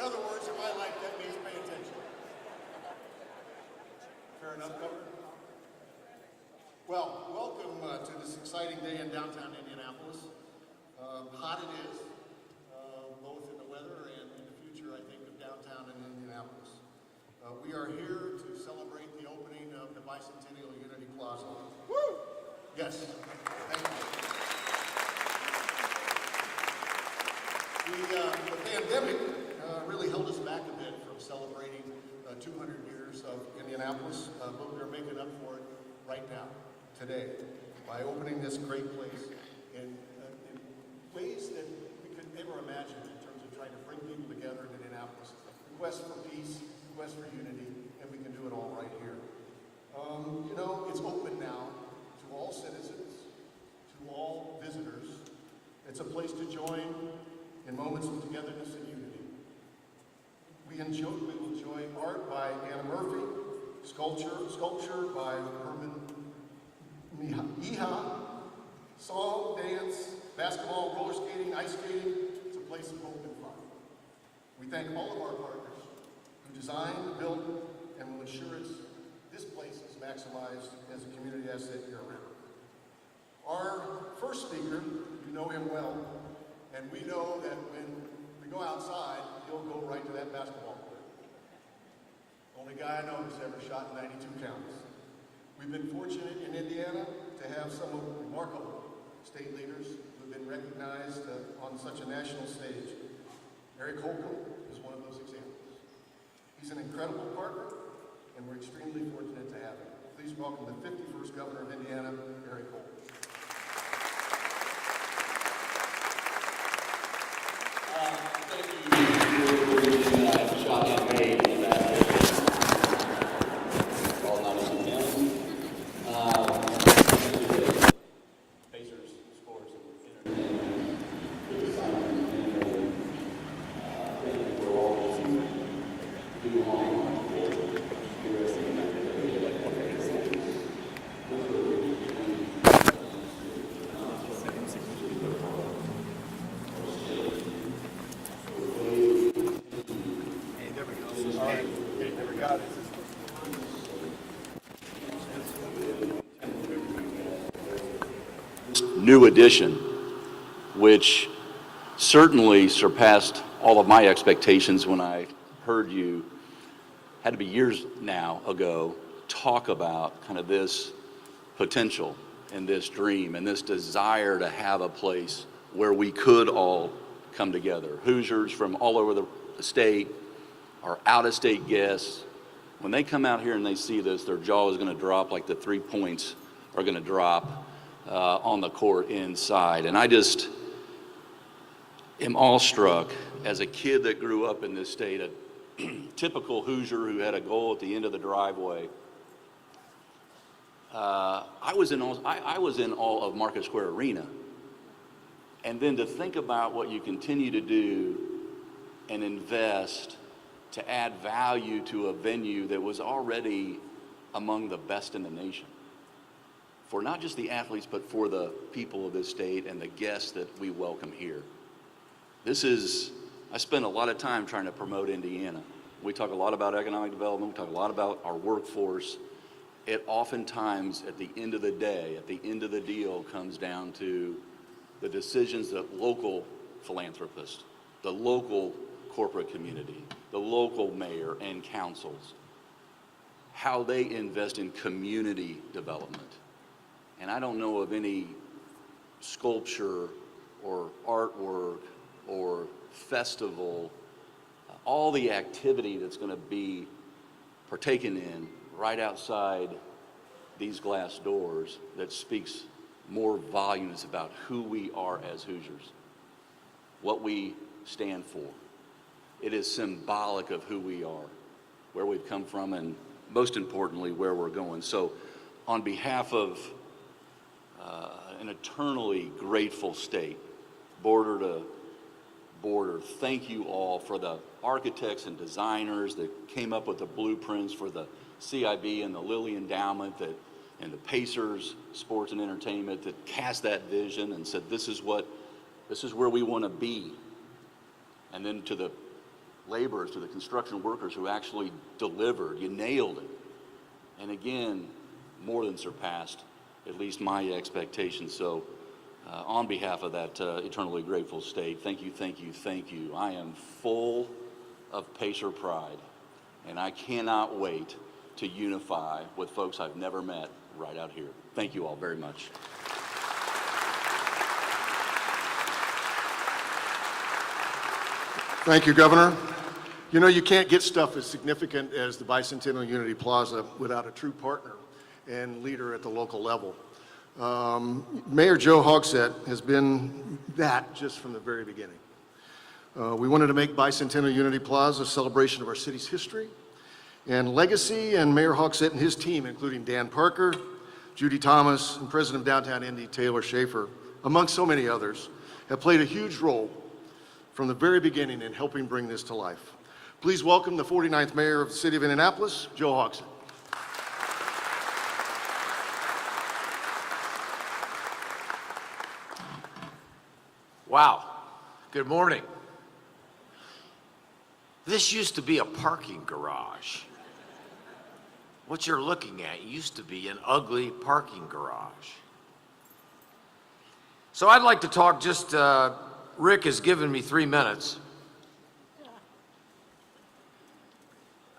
other words, in my life, that means pay attention. Fair enough, Governor? Well, welcome to this exciting day in downtown Indianapolis. Hot it is, both in the weather and in the future, I think, of downtown in Indianapolis. We are here to celebrate the opening of the Bicentennial Unity Plaza. Woo! Yes, thank you. The pandemic really held us back a bit from celebrating 200 years of Indianapolis, but we are making up for it right now, today, by opening this great place in ways that we could never imagine in terms of trying to bring people together in Indianapolis. Quest for peace, quest for unity, and we can do it all right here. You know, it's open now to all citizens, to all visitors. It's a place to join in moments of togetherness and unity. We will enjoy art by Anna Murphy, sculpture by Herman Iha, song, dance, basketball, roller skating, ice skating. It's a place of hope and fun. We thank all of our partners who designed, built, and will ensure this place is maximized as a community asset year-round. Our first speaker, you know him well, and we know that when we go outside, he'll go right to that basketball court. Only guy I know who's ever shot 92 counts. We've been fortunate in Indiana to have some of the remarkable state leaders who have been recognized on such a national stage. Eric Holcomb is one of those examples. He's an incredible partner, and we're extremely fortunate to have him. Please welcome the 51st Governor of Indiana, Eric Holcomb. New addition, which certainly surpassed all of my expectations when I heard you, had to be years now ago, talk about kind of this potential and this dream and this desire to have a place where we could all come together. Hoosiers from all over the state, our out-of-state guests, when they come out here and they see this, their jaw is going to drop like the 3 points are going to drop on the court inside. And I just am awestruck as a kid that grew up in this state, a typical Hoosier who had a goal at the end of the driveway. I was in awe of Market Square Arena. And then to think about what you continue to do and invest to add value to a venue that was already among the best in the nation, for not just the athletes, but for the people of this state and the guests that we welcome here. I spend a lot of time trying to promote Indiana. We talk a lot about economic development, we talk a lot about our workforce. It oftentimes, at the end of the day, at the end of the deal, comes down to the decisions that local philanthropists, the local corporate community, the local mayor and councils, how they invest in community development. And I don't know of any sculpture or artwork or festival, all the activity that's going to be partaken in right outside these glass doors that speaks more volumes about who we are as Hoosiers, what we stand for. It is symbolic of who we are, where we've come from, and most importantly, where we're going. So on behalf of an eternally grateful state, border to border, thank you all for the architects and designers that came up with the blueprints for the CIB and the Lilly Endowment and the Pacers Sports and Entertainment that cast that vision and said, this is where we want to be. And then to the laborers, to the construction workers who actually delivered. You nailed it. And again, more than surpassed at least my expectations. So on behalf of that eternally grateful state, thank you, thank you, thank you. I am full of Pacer pride, and I cannot wait to unify with folks I've never met right out here. Thank you all very much. Thank you, Governor. You know, you can't get stuff as significant as the Bicentennial Unity Plaza without a true partner and leader at the local level. Mayor Joe Hogsett has been that just from the very beginning. We wanted to make Bicentennial Unity Plaza a celebration of our city's history and legacy, and Mayor Hogsett and his team, including Dan Parker, Judy Thomas, and President of Downtown Indy, Taylor Schaefer, among so many others, have played a huge role from the very beginning in helping bring this to life. Please welcome the 49th Mayor of the City of Indianapolis, Joe Hogsett. Wow, good morning. This used to be a parking garage. What you're looking at used to be an ugly parking garage. So I'd like to talk just, Rick has given me 3 minutes.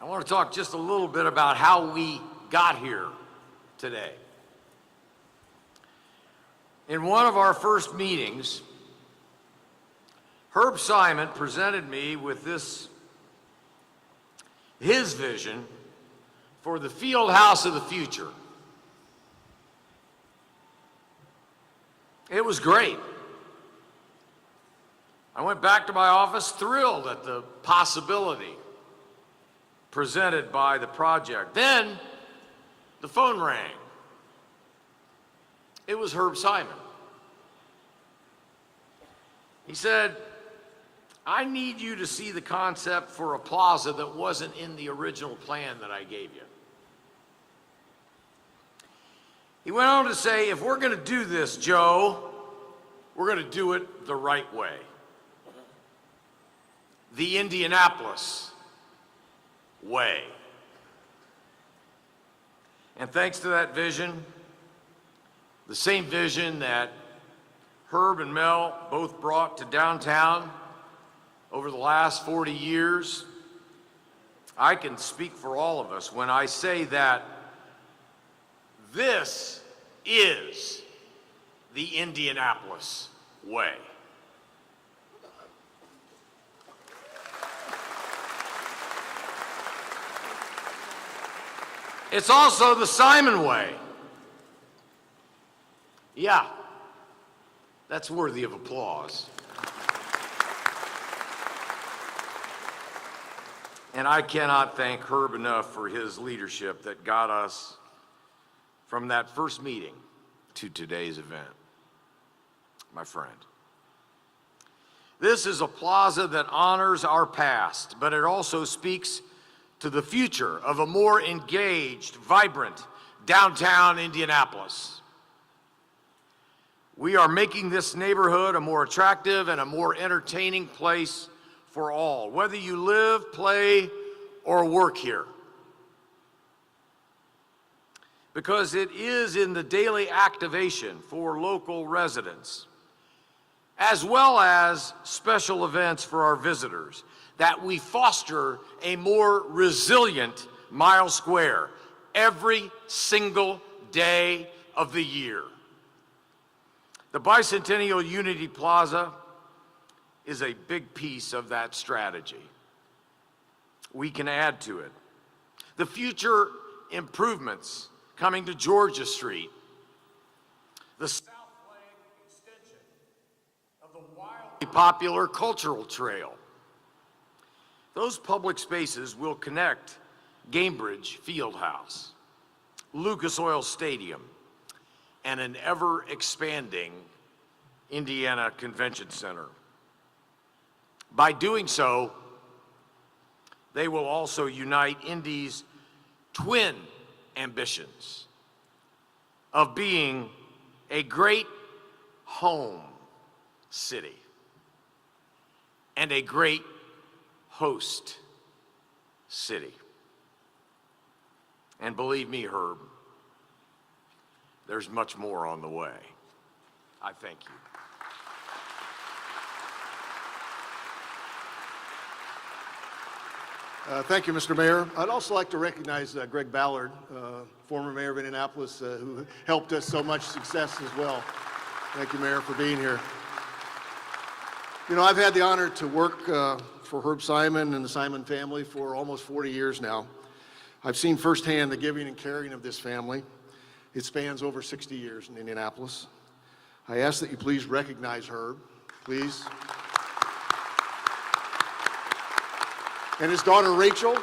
I want to talk just a little bit about how we got here today. In one of our first meetings, Herb Simon presented me with his vision for the field house of the future. It was great. I went back to my office thrilled at the possibility presented by the project. Then the phone rang. It was Herb Simon. He said, I need you to see the concept for a plaza that wasn't in the original plan that I gave you. He went on to say, if we're going to do this, Joe, we're going to do it the right way. The Indianapolis way. And thanks to that vision, the same vision that Herb and Mel both brought to downtown over the last 40 years, I can speak for all of us when I say that this is the Indianapolis way. It's also the Simon way. Yeah, that's worthy of applause. And I cannot thank Herb enough for his leadership that got us from that first meeting to today's event, my friend. This is a plaza that honors our past, but it also speaks to the future of a more engaged, vibrant downtown Indianapolis. We are making this neighborhood a more attractive and a more entertaining place for all, whether you live, play, or work here. Because it is in the daily activation for local residents, as well as special events for our visitors, that we foster a more resilient Mile Square every single day of the year. The Bicentennial Unity Plaza is a big piece of that strategy. We can add to it. The future improvements coming to Georgia Street, the south flank extension of the wildly popular cultural trail. Those public spaces will connect Gainbridge Fieldhouse, Lucas Oil Stadium, and an ever-expanding Indiana Convention Center. By doing so, they will also unite Indy's twin ambitions of being a great home city and a great host city. And believe me, Herb, there's much more on the way. I thank you. Thank you, Mr. Mayor. I'd also like to recognize Greg Ballard, former mayor of Indianapolis, who helped us so much success as well. Thank you, Mayor, for being here. You know, I've had the honor to work for Herb Simon and the Simon family for almost 40 years now. I've seen firsthand the giving and caring of this family. It spans over 60 years in Indianapolis. I ask that you please recognize Herb, please. And his daughter Rachel,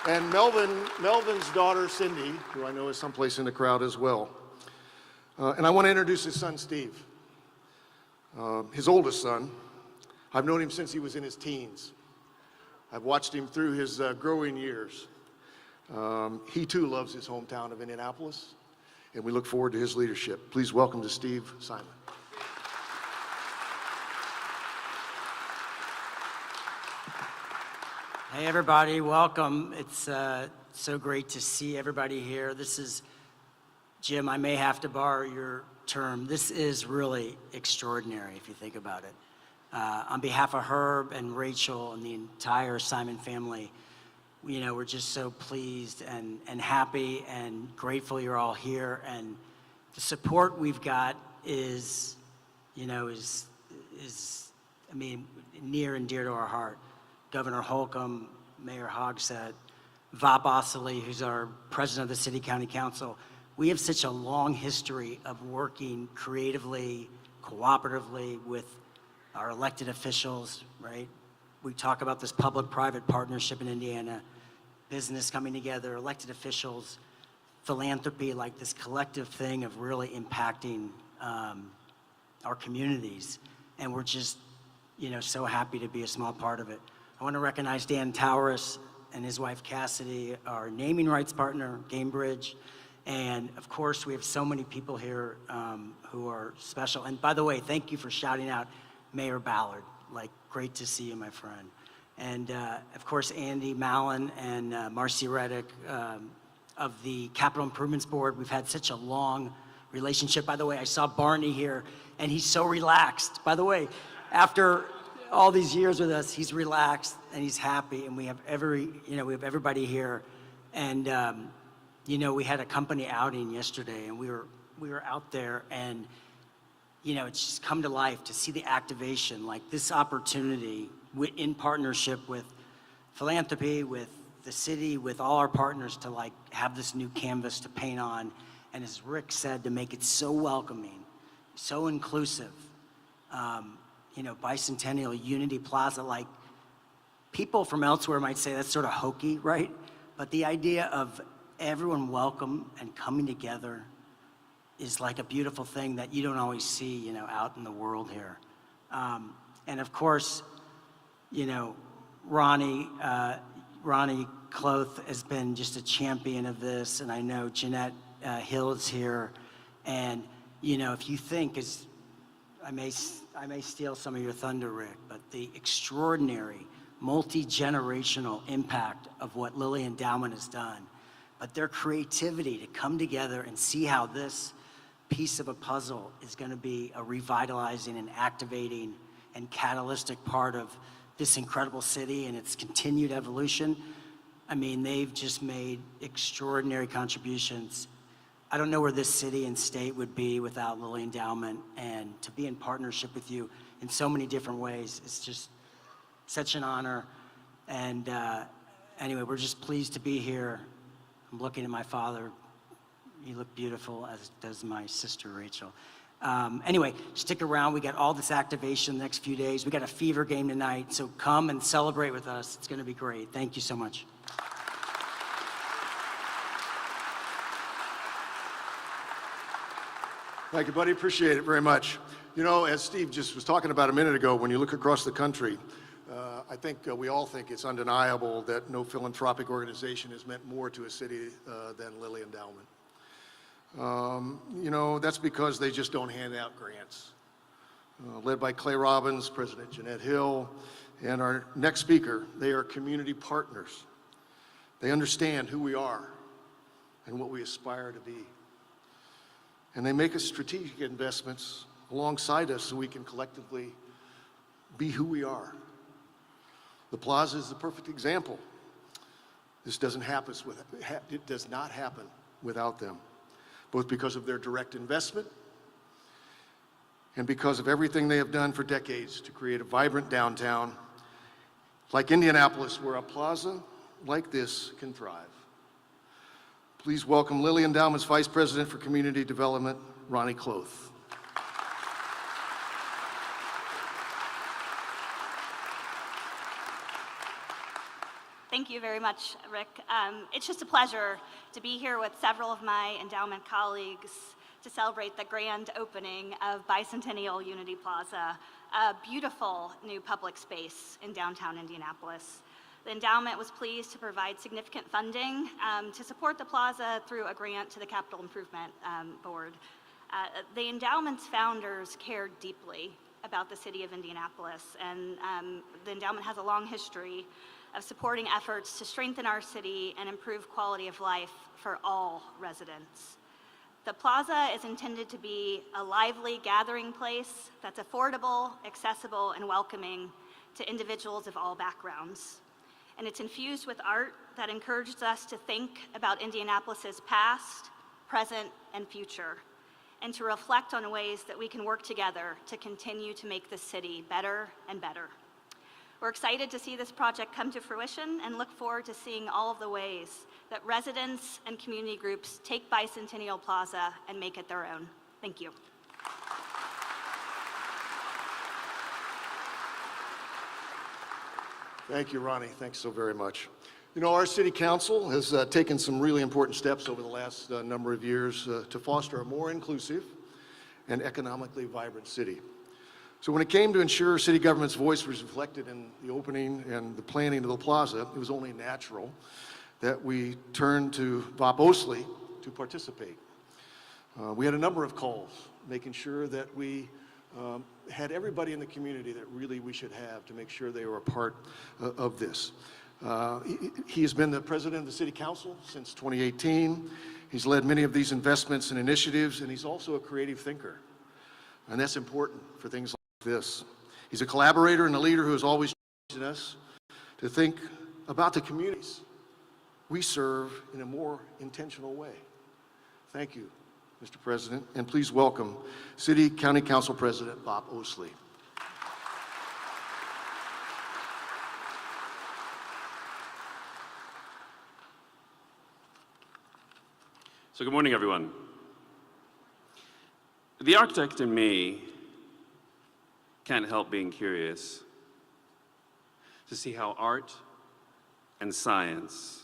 and Melvin's daughter Cindy, who I know is someplace in the crowd as well. And I want to introduce his son Steve, his oldest son. I've known him since he was in his teens. I've watched him through his growing years. He too loves his hometown of Indianapolis, and we look forward to his leadership. Please welcome to Steve Simon. Hey everybody, welcome. It's so great to see everybody here. This is, Jim, I may have to borrow your term. This is really extraordinary if you think about it. On behalf of Herb and Rachel and the entire Simon family, you know, we're just so pleased and happy and grateful you're all here. And the support we've got is, you know, I mean, near and dear to our heart. Governor Holcomb, Mayor Hogsett, Vop Osili, who's our president of the City County Council. We have such a long history of working creatively, cooperatively with our elected officials, right? We talk about this public-private partnership in Indiana, business coming together, elected officials, philanthropy, like this collective thing of really impacting our communities. And we're just, you know, so happy to be a small part of it. I want to recognize Dan Towers and his wife Cassidy, our naming rights partner, Gainbridge. And of course, we have so many people here who are special. And by the way, thank you for shouting out Mayor Ballard. Like, great to see you, my friend. And of course, Andy Mallon and Marcy Reddick of the Capital Improvements Board. We've had such a long relationship. By the way, I saw Barney here, and he's so relaxed. By the way, after all these years with us, he's relaxed and he's happy, and we have everybody here. And you know, we had a company outing yesterday, and we were out there, and you know, it's just come to life to see the activation, like this opportunity in partnership with philanthropy, with the city, with all our partners to like have this new canvas to paint on. And as Rick said, to make it so welcoming, so inclusive. You know, Bicentennial, Unity Plaza, like people from elsewhere might say that's sort of hokey, right? But the idea of everyone welcome and coming together is like a beautiful thing that you don't always see, you know, out in the world here. And of course, you know, Ronnie Cloth has been just a champion of this, and I know Jeanette Hill is here. And, you know, if you think, as I may steal some of your thunder, Rick, but the extraordinary multi-generational impact of what Lilly Endowment has done, but their creativity to come together and see how this piece of a puzzle is going to be a revitalizing and activating and catalytic part of this incredible city and its continued evolution. I mean, they've just made extraordinary contributions. I don't know where this city and state would be without Lilly Endowment, and to be in partnership with you in so many different ways, it's just such an honor. And anyway, we're just pleased to be here. I'm looking at my father. You look beautiful, as does my sister, Rachel. Anyway, stick around. We got all this activation the next few days. We got a fever game tonight, so come and celebrate with us. It's gonna be great. Thank you so much. Thank you, buddy. Appreciate it very much. You know, as Steve just was talking about a minute ago, when you look across the country, I think we all think it's undeniable that no philanthropic organization has meant more to a city than Lilly Endowment. You know, that's because they just don't hand out grants. Led by Clay Robbins, President Jeanette Hill, and our next speaker, they are community partners. They understand who we are and what we aspire to be. And they make us strategic investments alongside us so we can collectively be who we are. The Plaza is the perfect example. This does not happen without them, both because of their direct investment and because of everything they have done for decades to create a vibrant downtown like Indianapolis, where a plaza like this can thrive. Please welcome Lilly Endowment's Vice President for Community Development, Ronnie Cloth. Thank you very much, Rick. It's just a pleasure to be here with several of my endowment colleagues to celebrate the grand opening of Bicentennial Unity Plaza, a beautiful new public space in downtown Indianapolis. The endowment was pleased to provide significant funding to support the plaza through a grant to the Capital Improvement Board. The endowment's founders cared deeply about the city of Indianapolis, and the endowment has a long history of supporting efforts to strengthen our city and improve quality of life for all residents. The plaza is intended to be a lively gathering place that's affordable, accessible, and welcoming to individuals of all backgrounds. And it's infused with art that encourages us to think about Indianapolis's past, present, and future, and to reflect on ways that we can work together to continue to make the city better and better. We're excited to see this project come to fruition and look forward to seeing all of the ways that residents and community groups take Bicentennial Plaza and make it their own. Thank you. Thank you, Ronnie. Thanks so very much. You know, our city council has taken some really important steps over the last number of years to foster a more inclusive and economically vibrant city. So when it came to ensure city government's voice was reflected in the opening and the planning of the plaza, it was only natural that we turned to Bob Osley to participate. We had a number of calls, making sure that we had everybody in the community that really we should have to make sure they were a part of this. He has been the president of the city council since 2018. He's led many of these investments and initiatives, and he's also a creative thinker. And that's important for things like this. He's a collaborator and a leader who has always challenged us to think about the communities we serve in a more intentional way. Thank you, Mr. President, and please welcome City County Council President Bob Osley. So good morning, everyone. The architect in me can't help being curious to see how art and science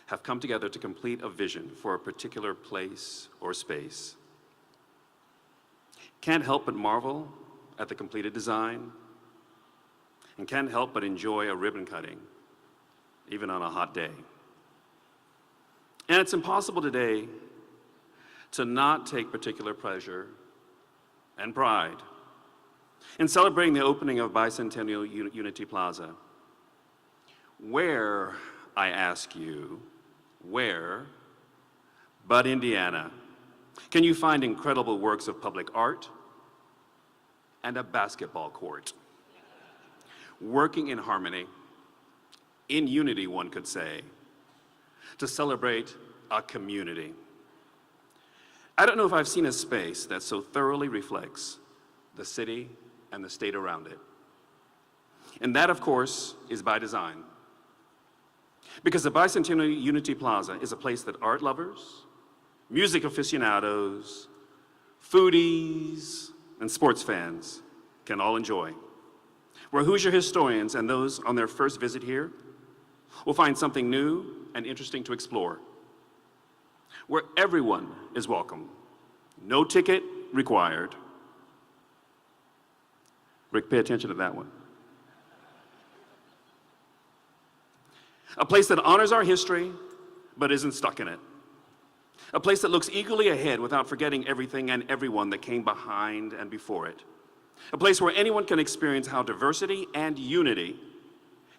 have come together to complete a vision for a particular place or space. Can't help but marvel at the completed design, and can't help but enjoy a ribbon cutting, even on a hot day. And it's impossible today to not take particular pleasure and pride in celebrating the opening of Bicentennial Unity Plaza. Where, I ask you, where, but Indiana, can you find incredible works of public art and a basketball court? Working in harmony, in unity, one could say, to celebrate a community. I don't know if I've seen a space that so thoroughly reflects the city and the state around it. And that, of course, is by design. Because the Bicentennial Unity Plaza is a place that art lovers, music aficionados, foodies, and sports fans can all enjoy. Where Hoosier historians and those on their first visit here will find something new and interesting to explore. Where everyone is welcome, no ticket required. Rick, pay attention to that one. A place that honors our history, but isn't stuck in it. A place that looks eagerly ahead without forgetting everything and everyone that came behind and before it. A place where anyone can experience how diversity and unity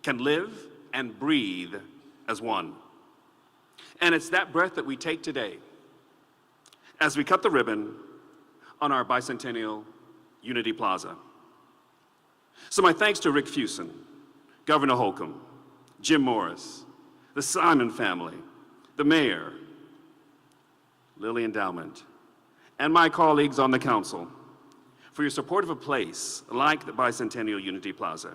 can live and breathe as one. And it's that breath that we take today as we cut the ribbon on our Bicentennial Unity Plaza. So my thanks to Rick Fuson, Governor Holcomb, Jim Morris, the Simon family, the mayor, Lilly Endowment, and my colleagues on the council for your support of a place like the Bicentennial Unity Plaza,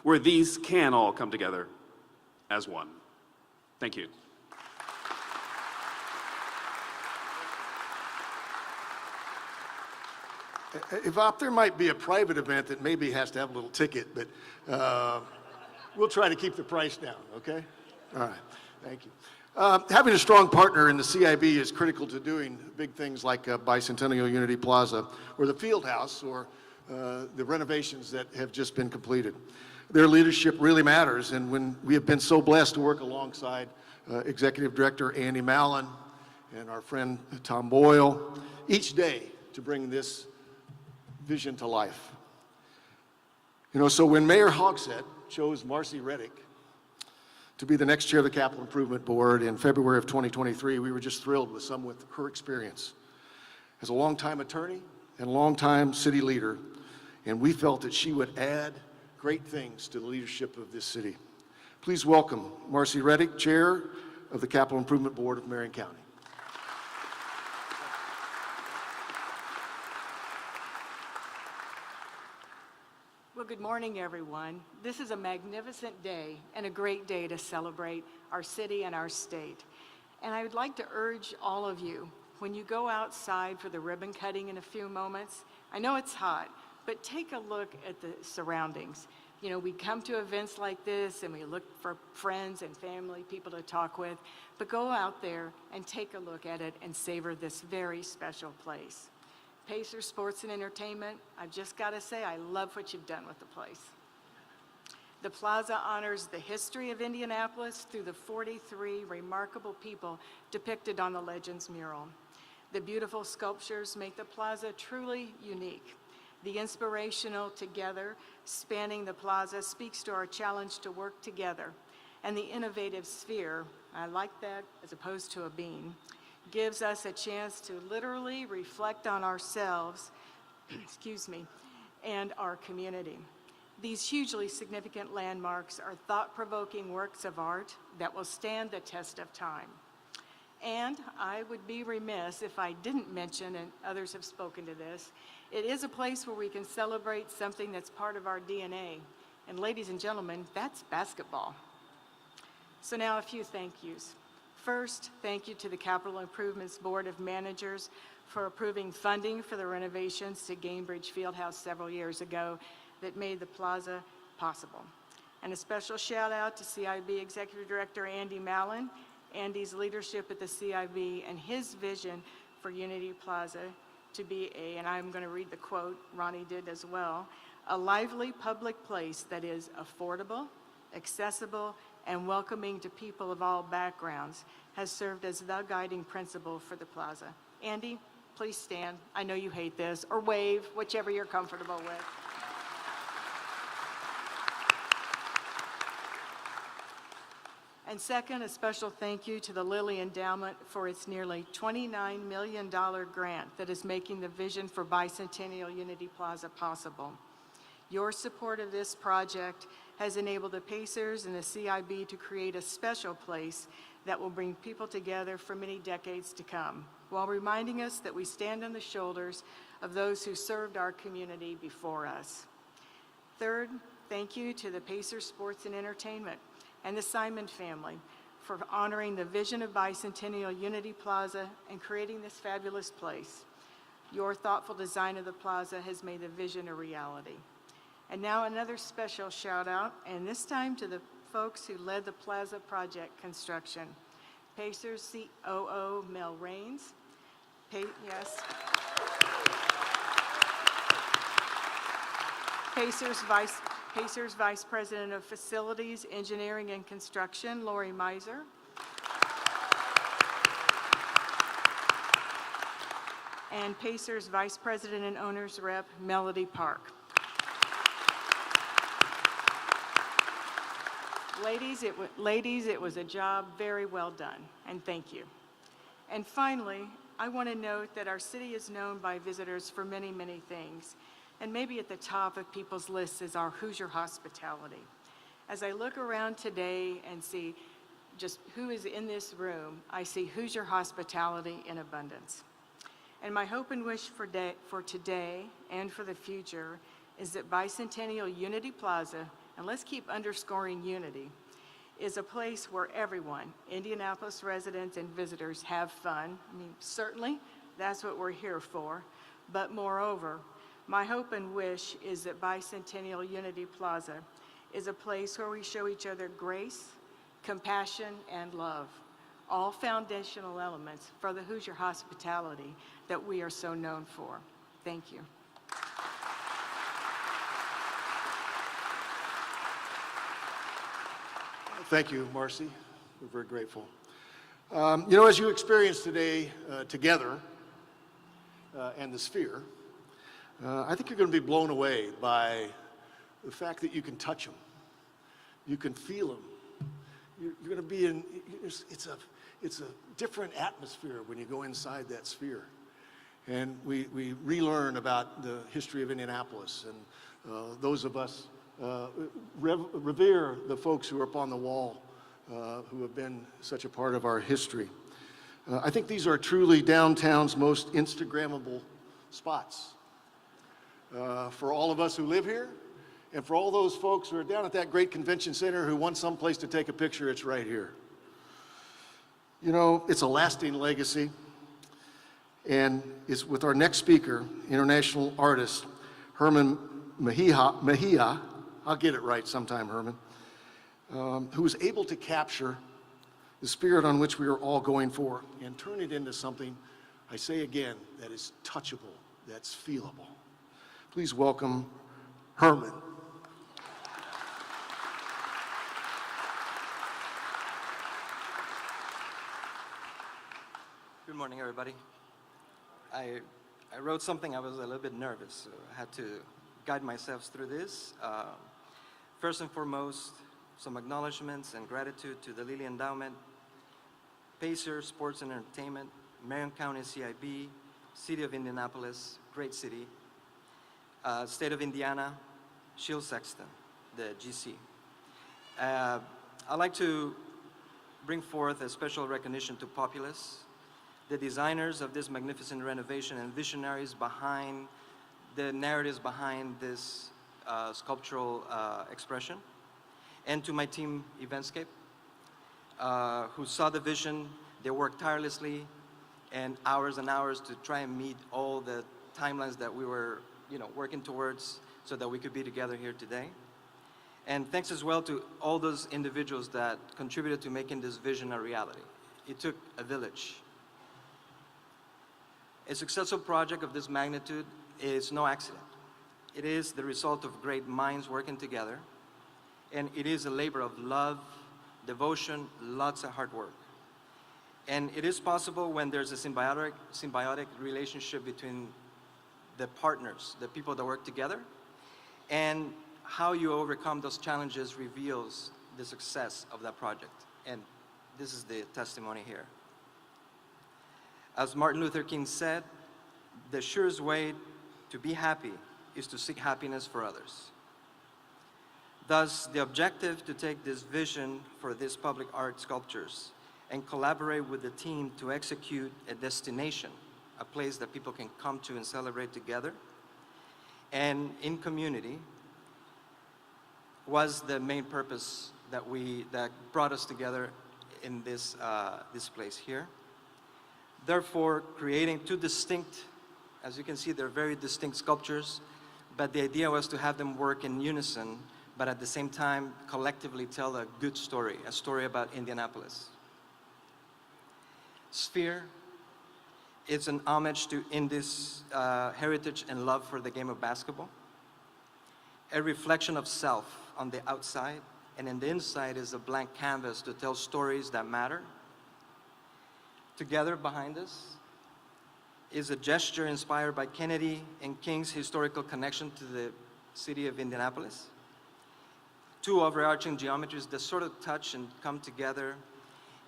where these can all come together as one. Thank you. If there might be a private event that maybe has to have a little ticket, but we'll try to keep the price down, okay? All right, thank you. Having a strong partner in the CIB is critical to doing big things like Bicentennial Unity Plaza or the Fieldhouse or the renovations that have just been completed. Their leadership really matters, and when we have been so blessed to work alongside Executive Director Andy Mallon and our friend Tom Boyle each day to bring this vision to life. You know, so when Mayor Hogsett chose Marcy Reddick to be the next chair of the Capital Improvement Board in February of 2023, we were just thrilled with her experience as a longtime attorney and longtime city leader, and we felt that she would add great things to the leadership of this city. Please welcome Marcy Reddick, Chair of the Capital Improvement Board of Marion County. Well, good morning, everyone. This is a magnificent day and a great day to celebrate our city and our state. And I would like to urge all of you, when you go outside for the ribbon cutting in a few moments, I know it's hot, but take a look at the surroundings. You know, we come to events like this and we look for friends and family, people to talk with, but go out there and take a look at it and savor this very special place. Pacer Sports and Entertainment, I've just got to say, I love what you've done with the place. The Plaza honors the history of Indianapolis through the 43 remarkable people depicted on the Legends mural. The beautiful sculptures make the Plaza truly unique. The inspirational together spanning the Plaza speaks to our challenge to work together. And the innovative sphere, I like that as opposed to a beam, gives us a chance to literally reflect on ourselves, excuse me, and our community. These hugely significant landmarks are thought-provoking works of art that will stand the test of time. And I would be remiss if I didn't mention, and others have spoken to this, it is a place where we can celebrate something that's part of our DNA. And ladies and gentlemen, that's basketball. So now a few thank yous. First, thank you to the Capital Improvements Board of Managers for approving funding for the renovations to Gainbridge Fieldhouse several years ago that made the plaza possible. And a special shout out to CIB Executive Director Andy Mallon, Andy's leadership at the CIB and his vision for Unity Plaza to be and I'm going to read the quote, Ronnie did as well, a lively public place that is affordable, accessible, and welcoming to people of all backgrounds has served as the guiding principle for the plaza. Andy, please stand. I know you hate this, or wave, whichever you're comfortable with. And second, a special thank you to the Lilly Endowment for its nearly $29 million grant that is making the vision for Bicentennial Unity Plaza possible. Your support of this project has enabled the Pacers and the CIB to create a special place that will bring people together for many decades to come, while reminding us that we stand on the shoulders of those who served our community before us. Third, thank you to the Pacer Sports and Entertainment and the Simon family for honoring the vision of Bicentennial Unity Plaza and creating this fabulous place. Your thoughtful design of the plaza has made the vision a reality. And now another special shout out, and this time to the folks who led the plaza project construction. Pacers COO Mel Raines, yes. Pacers Vice President of Facilities, Engineering and Construction, Lori Miser. and Pacers Vice President and Owners Rep, Melody Park. Ladies, it was a job very well done, and thank you. And finally, I want to note that our city is known by visitors for many, many things, and maybe at the top of people's lists is our Hoosier hospitality. As I look around today and see just who is in this room, I see Hoosier hospitality in abundance. And my hope and wish for today and for the future is that Bicentennial Unity Plaza, and let's keep underscoring unity, is a place where everyone, Indianapolis residents and visitors, have fun. I mean, certainly, that's what we're here for. But moreover, my hope and wish is that Bicentennial Unity Plaza is a place where we show each other grace, compassion, and love, all foundational elements for the Hoosier hospitality that we are so known for. Thank you. Thank you, Marcy. We're very grateful. You know, as you experienced today together and the Sphere, I think you're going to be blown away by the fact that you can touch them, you can feel them. You're going to be in. It's a different atmosphere when you go inside that Sphere, and we relearn about the history of Indianapolis, and those of us revere the folks who are up on the wall, who have been such a part of our history. I think these are truly downtown's most Instagrammable spots. For all of us who live here, and for all those folks who are down at that great convention center who want some place to take a picture, it's right here. You know, it's a lasting legacy, and it's with our next speaker, international artist, Herman Mejia, I'll get it right sometime, Herman, who was able to capture the spirit on which we are all going for and turn it into something, I say again, that is touchable, that's feelable. Please welcome Herman. Good morning, everybody. I wrote something. I was a little bit nervous, so I had to guide myself through this. First and foremost, some acknowledgments and gratitude to the Lilly Endowment, Pacer Sports and Entertainment, Marion County CIB, City of Indianapolis, great city, State of Indiana, Shield Sexton, the GC. I'd like to bring forth a special recognition to Populous, the designers of this magnificent renovation and visionaries behind the narratives behind this sculptural expression, and to my team, Eventscape, who saw the vision. They worked tirelessly and hours to try and meet all the timelines that we were, working towards so that we could be together here today. And thanks as well to all those individuals that contributed to making this vision a reality. It took a village. A successful project of this magnitude is no accident. It is the result of great minds working together, and it is a labor of love, devotion, lots of hard work. And it is possible when there's a symbiotic relationship between the partners, the people that work together, and how you overcome those challenges reveals the success of that project. And this is the testimony here. As Martin Luther King said, the surest way to be happy is to seek happiness for others. Thus, the objective to take this vision for these public art sculptures and collaborate with the team to execute a destination, a place that people can come to and celebrate together, and in community, was the main purpose that brought us together in this place here. Therefore, creating two distinct, as you can see, they're very distinct sculptures, but the idea was to have them work in unison, but at the same time, collectively tell a good story, a story about Indianapolis. Sphere is an homage to Indy's heritage and love for the game of basketball, a reflection of self on the outside, and in the inside is a blank canvas to tell stories that matter. Together behind us is a gesture inspired by Kennedy and King's historical connection to the city of Indianapolis. Two overarching geometries that sort of touch and come together,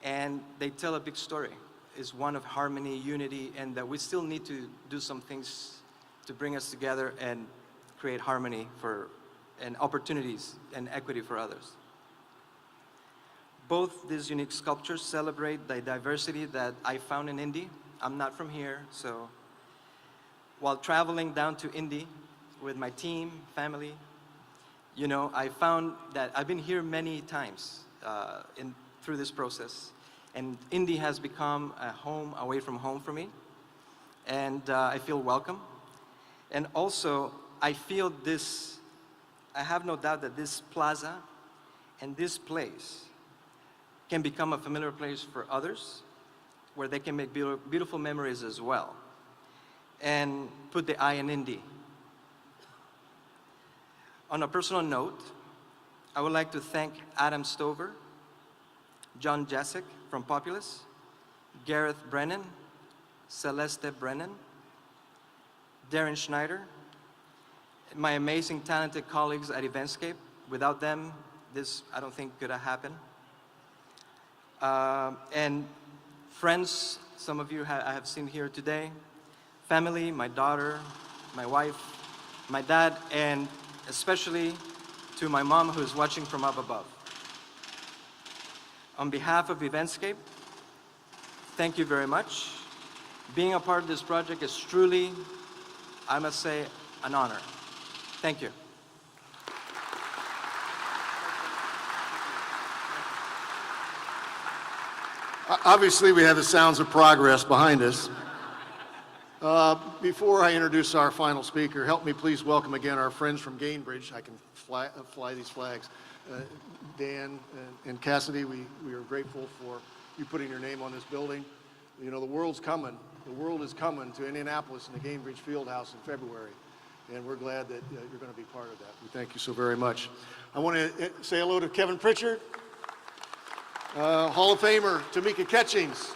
and they tell a big story. It's one of harmony, unity, and that we still need to do some things to bring us together and create harmony and opportunities and equity for others. Both these unique sculptures celebrate the diversity that I found in Indy. I'm not from here, so while traveling down to Indy with my team, family, you know, I found that I've been here many times through this process, and Indy has become a home away from home for me, and I feel welcome. And also, I feel this, I have no doubt that this plaza and this place can become a familiar place for others, where they can make beautiful memories as well, and put the eye in Indy. On a personal note, I would like to thank Adam Stover, John Jessic from Populous, Gareth Brennan, Celeste Brennan, Darren Schneider, my amazing talented colleagues at Eventscape. Without them, this I don't think could have happened. And friends, some of you I have seen here today, family, my daughter, my wife, my dad, and especially to my mom who is watching from up above. On behalf of Eventscape, thank you very much. Being a part of this project is truly, I must say, an honor. Thank you. Obviously, we have the sounds of progress behind us. Before I introduce our final speaker, help me please welcome again our friends from Gainbridge. I can fly these flags. Dan and Cassidy, we are grateful for you putting your name on this building. You know, the world's coming. The world is coming to Indianapolis in the Gainbridge Fieldhouse in February, and we're glad that you're going to be part of that. We thank you so very much. I want to say hello to Kevin Pritchard, Hall of Famer Tamika Catchings,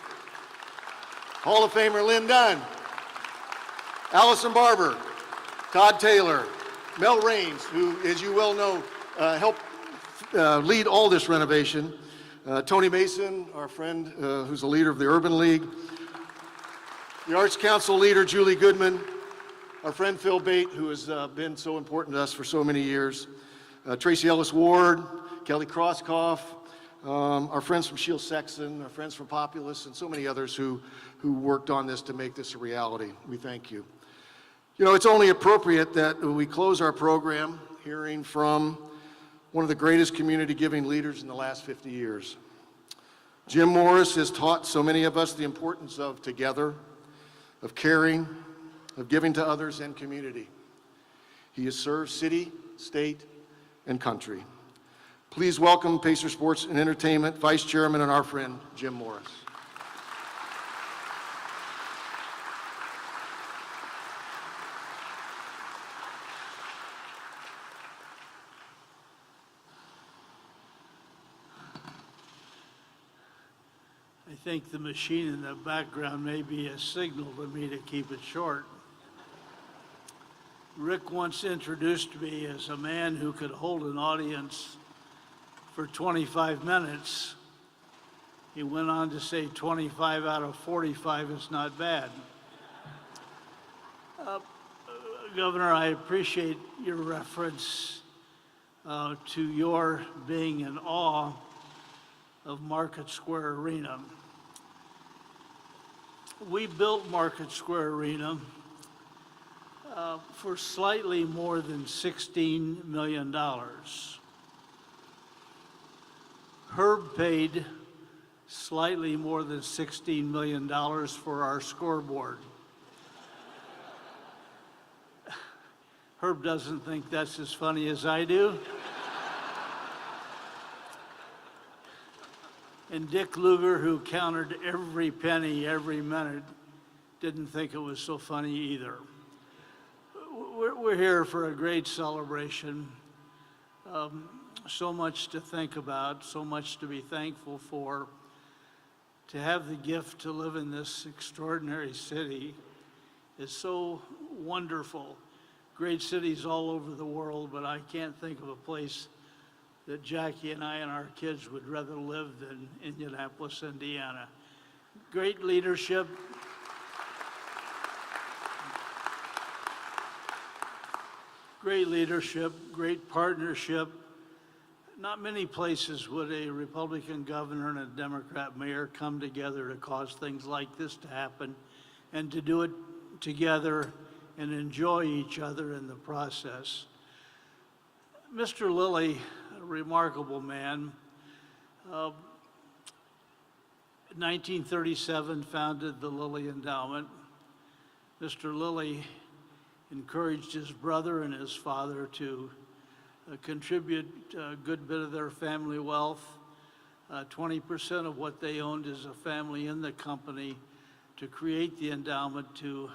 Hall of Famer Lynn Dunn, Allison Barber, Todd Taylor, Mel Raines, who, as you well know, helped lead all this renovation, Tony Mason, our friend who's a leader of the Urban League, the Arts Council leader, Julie Goodman, our friend Phil Bate, who has been so important to us for so many years, Tracy Ellis Ward, Kelly Crosskoff, our friends from Shield Sexton, our friends from Populous, and so many others who worked on this to make this a reality. We thank you. You know, it's only appropriate that we close our program hearing from one of the greatest community giving leaders in the last 50 years. Jim Morris has taught so many of us the importance of together, of caring, of giving to others and community. He has served city, state, and country. Please welcome Pacer Sports and Entertainment Vice Chairman and our friend, Jim Morris. I think the machine in the background may be a signal to me to keep it short. Rick once introduced me as a man who could hold an audience for 25 minutes. He went on to say 25 out of 45 is not bad. Governor, I appreciate your reference to your being in awe of Market Square Arena. We built Market Square Arena for slightly more than $16 million. Herb paid slightly more than $16 million for our scoreboard. Herb doesn't think that's as funny as I do. And Dick Luger, who counted every penny, every minute, didn't think it was so funny either. We're here for a great celebration. So much to think about, so much to be thankful for. To have the gift to live in this extraordinary city is so wonderful. Great cities all over the world, but I can't think of a place that Jackie and I and our kids would rather live than Indianapolis, Indiana. Great leadership. Great leadership, great partnership. Not many places would a Republican governor and a Democrat mayor come together to cause things like this to happen and to do it together and enjoy each other in the process. Mr. Lilly, a remarkable man, 1937 founded the Lilly Endowment. Mr. Lilly encouraged his brother and his father to contribute a good bit of their family wealth. 20% of what they owned as a family in the company to create the endowment to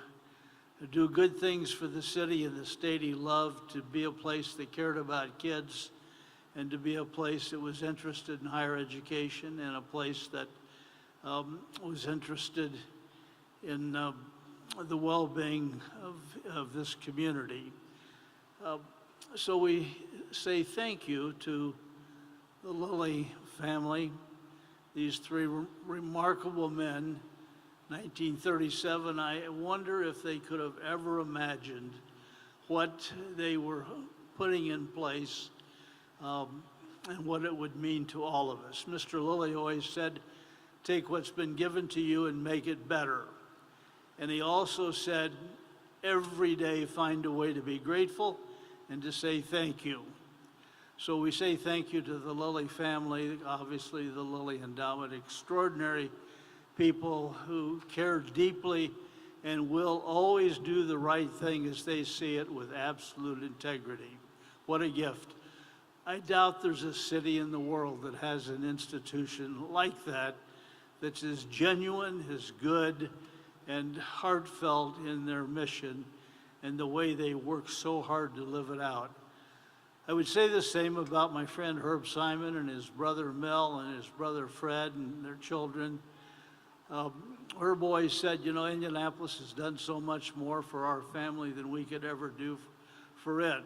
do good things for the city and the state he loved, to be a place that cared about kids, and to be a place that was interested in higher education, and a place that was interested in the well-being of this community. So we say thank you to the Lilly family, these three remarkable men. 1937, I wonder if they could have ever imagined what they were putting in place and what it would mean to all of us. Mr. Lilly always said, take what's been given to you and make it better. And he also said, every day find a way to be grateful and to say thank you. So we say thank you to the Lilly family, obviously the Lilly Endowment, extraordinary people who care deeply and will always do the right thing as they see it with absolute integrity. What a gift. I doubt there's a city in the world that has an institution like that that's as genuine, as good, and heartfelt in their mission and the way they work so hard to live it out. I would say the same about my friend Herb Simon and his brother Mel and his brother Fred and their children. Herb always said, you know, Indianapolis has done so much more for our family than we could ever do for it.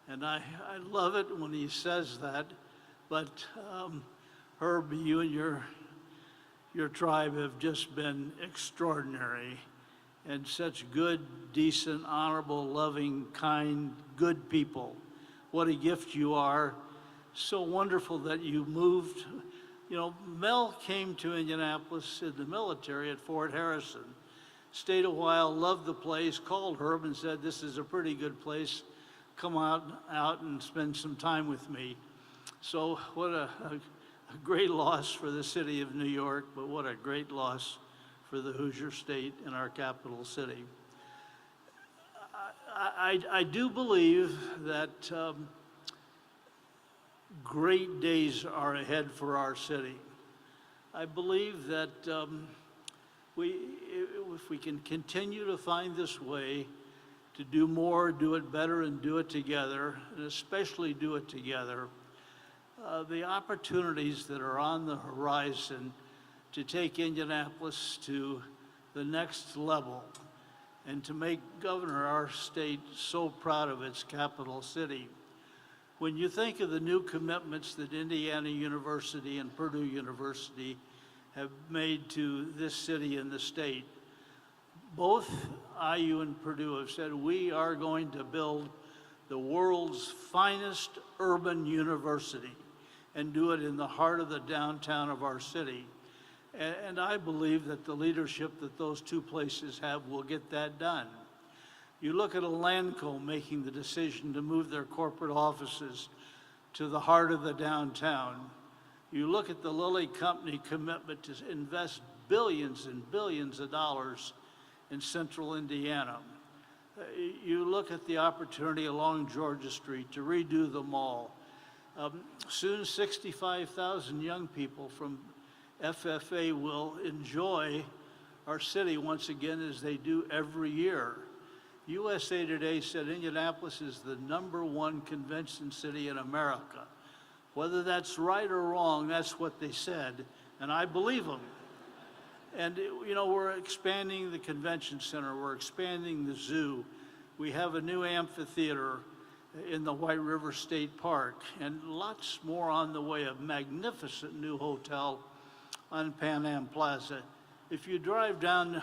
And I love it when he says that, but Herb, you and your tribe have just been extraordinary and such good, decent, honorable, loving, kind, good people. What a gift you are. So wonderful that you moved. You know, Mel came to Indianapolis in the military at Fort Harrison, stayed a while, loved the place, called Herb and said, this is a pretty good place. Come out and spend some time with me. So what a great loss for the city of New York, but what a great loss for the Hoosier State and our capital city. I do believe that great days are ahead for our city. I believe that if we can continue to find this way to do more, do it better, and do it together, and especially do it together, the opportunities that are on the horizon to take Indianapolis to the next level and to make Governor our state so proud of its capital city. When you think of the new commitments that Indiana University and Purdue University have made to this city and the state, both IU and Purdue have said we are going to build the world's finest urban university and do it in the heart of the downtown of our city. And I believe that the leadership that those two places have will get that done. You look at Alanco making the decision to move their corporate offices to the heart of the downtown. You look at the Lilly Company commitment to invest billions and billions of dollars in central Indiana. You look at the opportunity along Georgia Street to redo the mall. Soon 65,000 young people from FFA will enjoy our city once again as they do every year. USA Today said Indianapolis is the #1 convention city in America. Whether that's right or wrong, that's what they said, and I believe them. And, you know, we're expanding the convention center, we're expanding the zoo. We have a new amphitheater in the White River State Park, and lots more on the way, a magnificent new hotel on Pan Am Plaza. If you drive down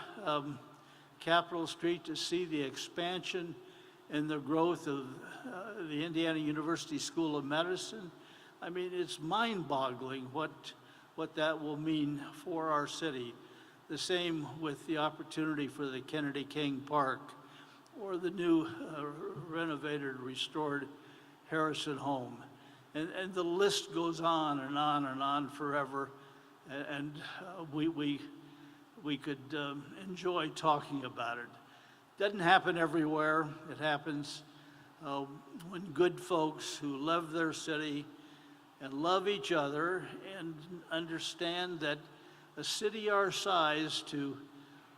Capitol Street to see the expansion and the growth of the Indiana University School of Medicine, I mean, it's mind-boggling what that will mean for our city. The same with the opportunity for the Kennedy King Park or the new renovated, restored Harrison Home. And the list goes on and on and on forever. And we could enjoy talking about it. Doesn't happen everywhere. It happens when good folks who love their city and love each other and understand that a city our size, to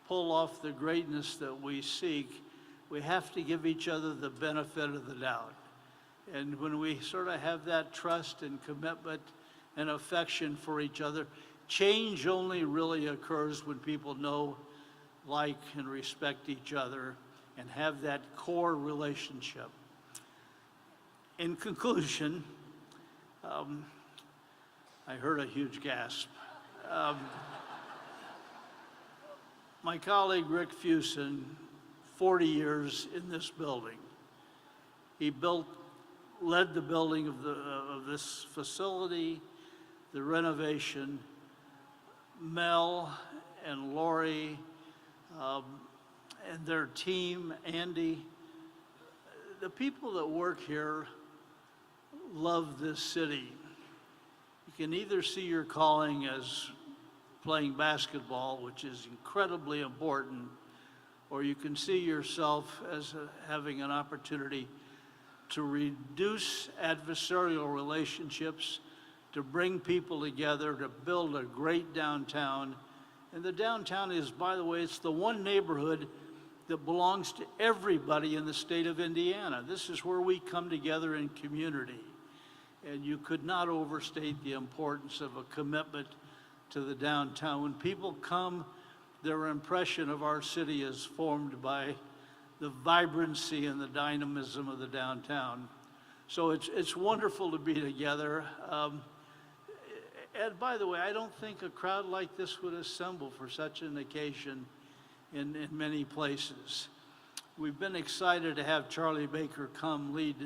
pull off the greatness that we seek, we have to give each other the benefit of the doubt. And when we sort of have that trust and commitment and affection for each other, change only really occurs when people know, like, and respect each other and have that core relationship. In conclusion, I heard a huge gasp. My colleague Rick Fuson, 40 years in this building. He led the building of this facility, the renovation. Mel and Lori and their team, Andy, the people that work here love this city. You can either see your calling as playing basketball, which is incredibly important, or you can see yourself as having an opportunity to reduce adversarial relationships, to bring people together, to build a great downtown. And the downtown is, by the way, it's the one neighborhood that belongs to everybody in the state of Indiana. This is where we come together in community. And you could not overstate the importance of a commitment to the downtown. When people come, their impression of our city is formed by the vibrancy and the dynamism of the downtown. So it's wonderful to be together. And by the way, I don't think a crowd like this would assemble for such an occasion in many places. We've been excited to have Charlie Baker come lead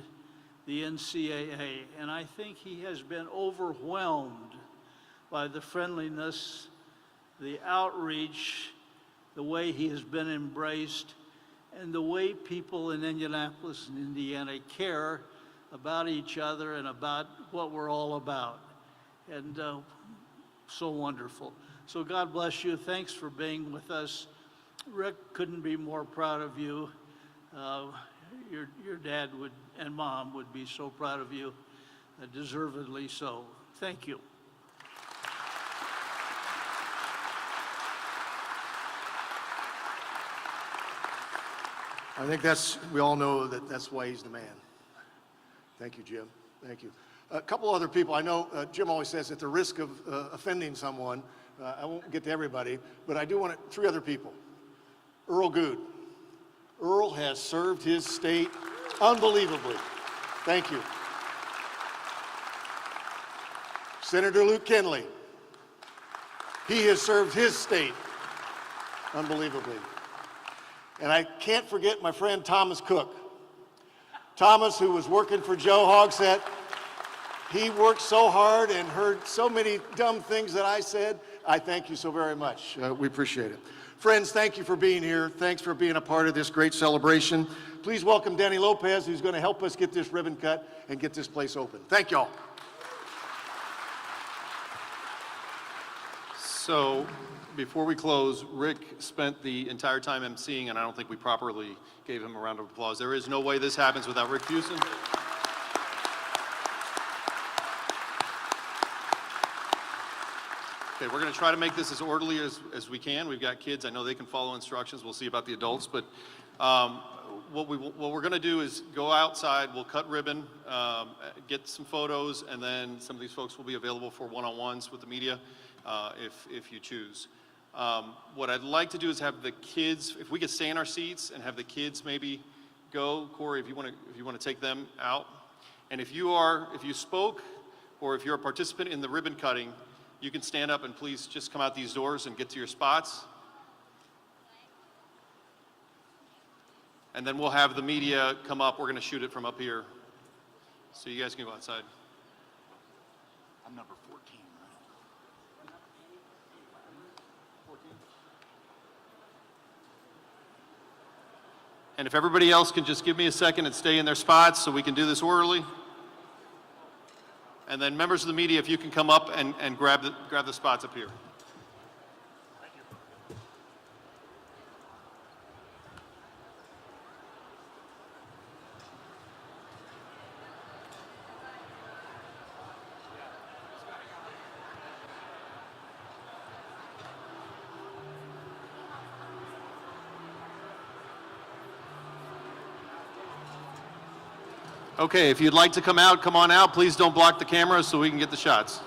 the NCAA, and I think he has been overwhelmed by the friendliness, the outreach, the way he has been embraced, and the way people in Indianapolis and Indiana care about each other and about what we're all about. And so wonderful. So God bless you. Thanks for being with us. Rick, couldn't be more proud of you. Your dad and mom would be so proud of you, deservedly so. Thank you. I think we all know that's why he's the man. Thank you, Jim. Thank you. A couple other people. I know Jim always says at the risk of offending someone, I won't get to everybody, but I do want 3 other people. Earl Good. Earl has served his state unbelievably. Thank you. Senator Luke Kenley. He has served his state unbelievably. And I can't forget my friend Thomas Cook. Thomas, who was working for Joe Hogsett, he worked so hard and heard so many dumb things that I said. I thank you so very much. We appreciate it. Friends, thank you for being here. Thanks for being a part of this great celebration. Please welcome Danny Lopez, who's going to help us get this ribbon cut and get this place open. Thank y'all. So, before we close, Rick spent the entire time emceeing, and I don't think we properly gave him a round of applause. There is no way this happens without Rick Fuson. Okay, we're going to try to make this as orderly as we can. We've got kids. I know they can follow instructions. We'll see about the adults. But what we're going to do is go outside. We'll cut ribbon, get some photos, and then some of these folks will be available for one-on-ones with the media if you choose. What I'd like to do is have the kids, if we could stay in our seats and have the kids maybe go. Corey, if you want to take them out. And if you spoke, or if you're a participant in the ribbon cutting, you can stand up and please just come out these doors and get to your spots. And then we'll have the media come up. We're going to shoot it from up here. So you guys can go outside. I'm number 14, right? And if everybody else can just give me a second and stay in their spots so we can do this orderly. And then members of the media, if you can come up and grab the spots up here. Okay, if you'd like to come out, come on out. Please don't block the camera so we can get the shots.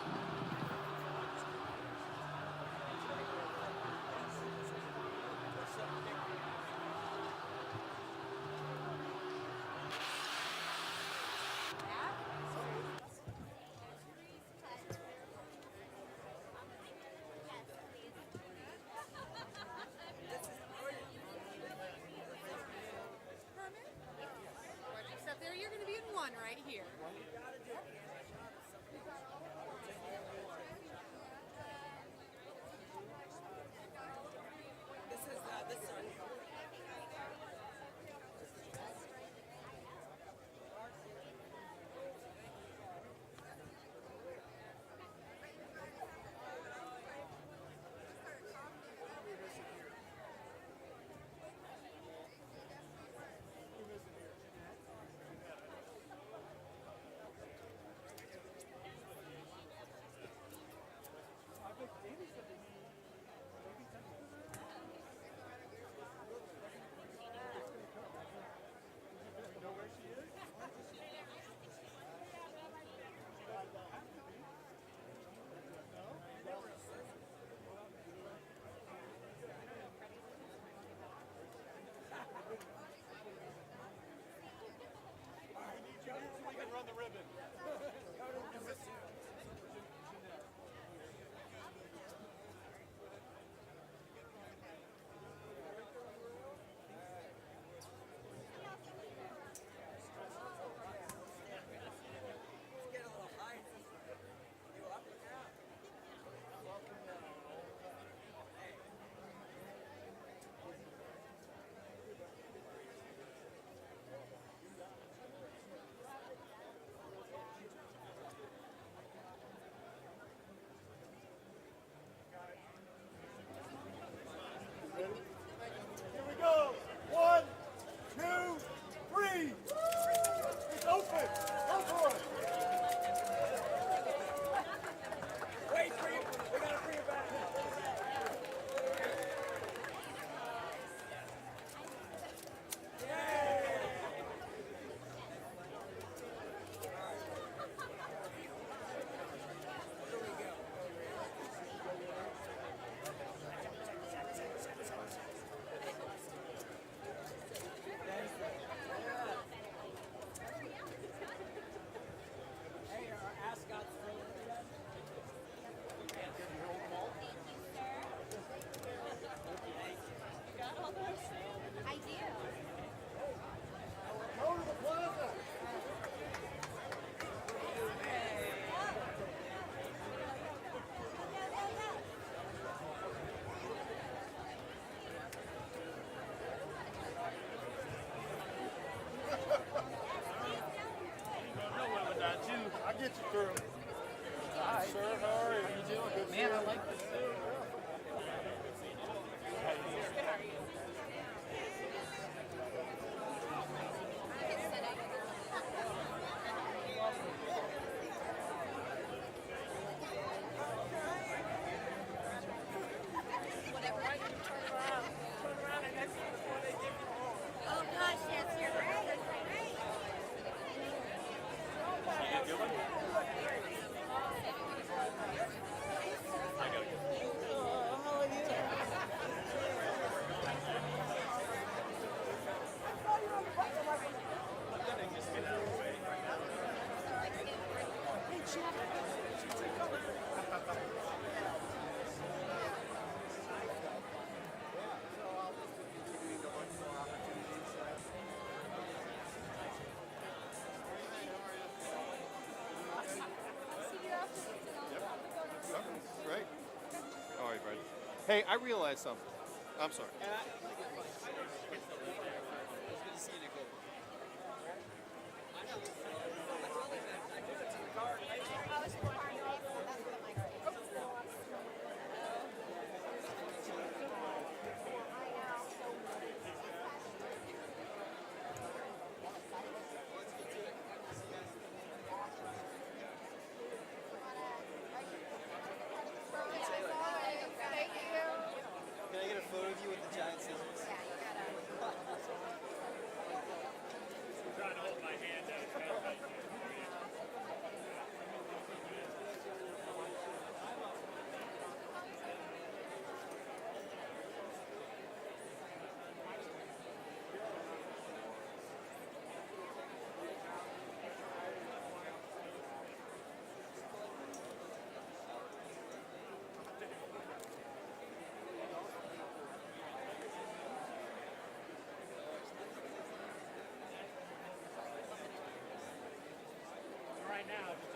Except there, you're going to be in one right here. I'll get you through. Hi, sir. How are you? How you doing? Good. Man, I like this too. Hey, I realized something. I'm sorry. Can I get a photo of you with the giant scissors? Yeah, you gotta. Trying to hold my hand out. Right now,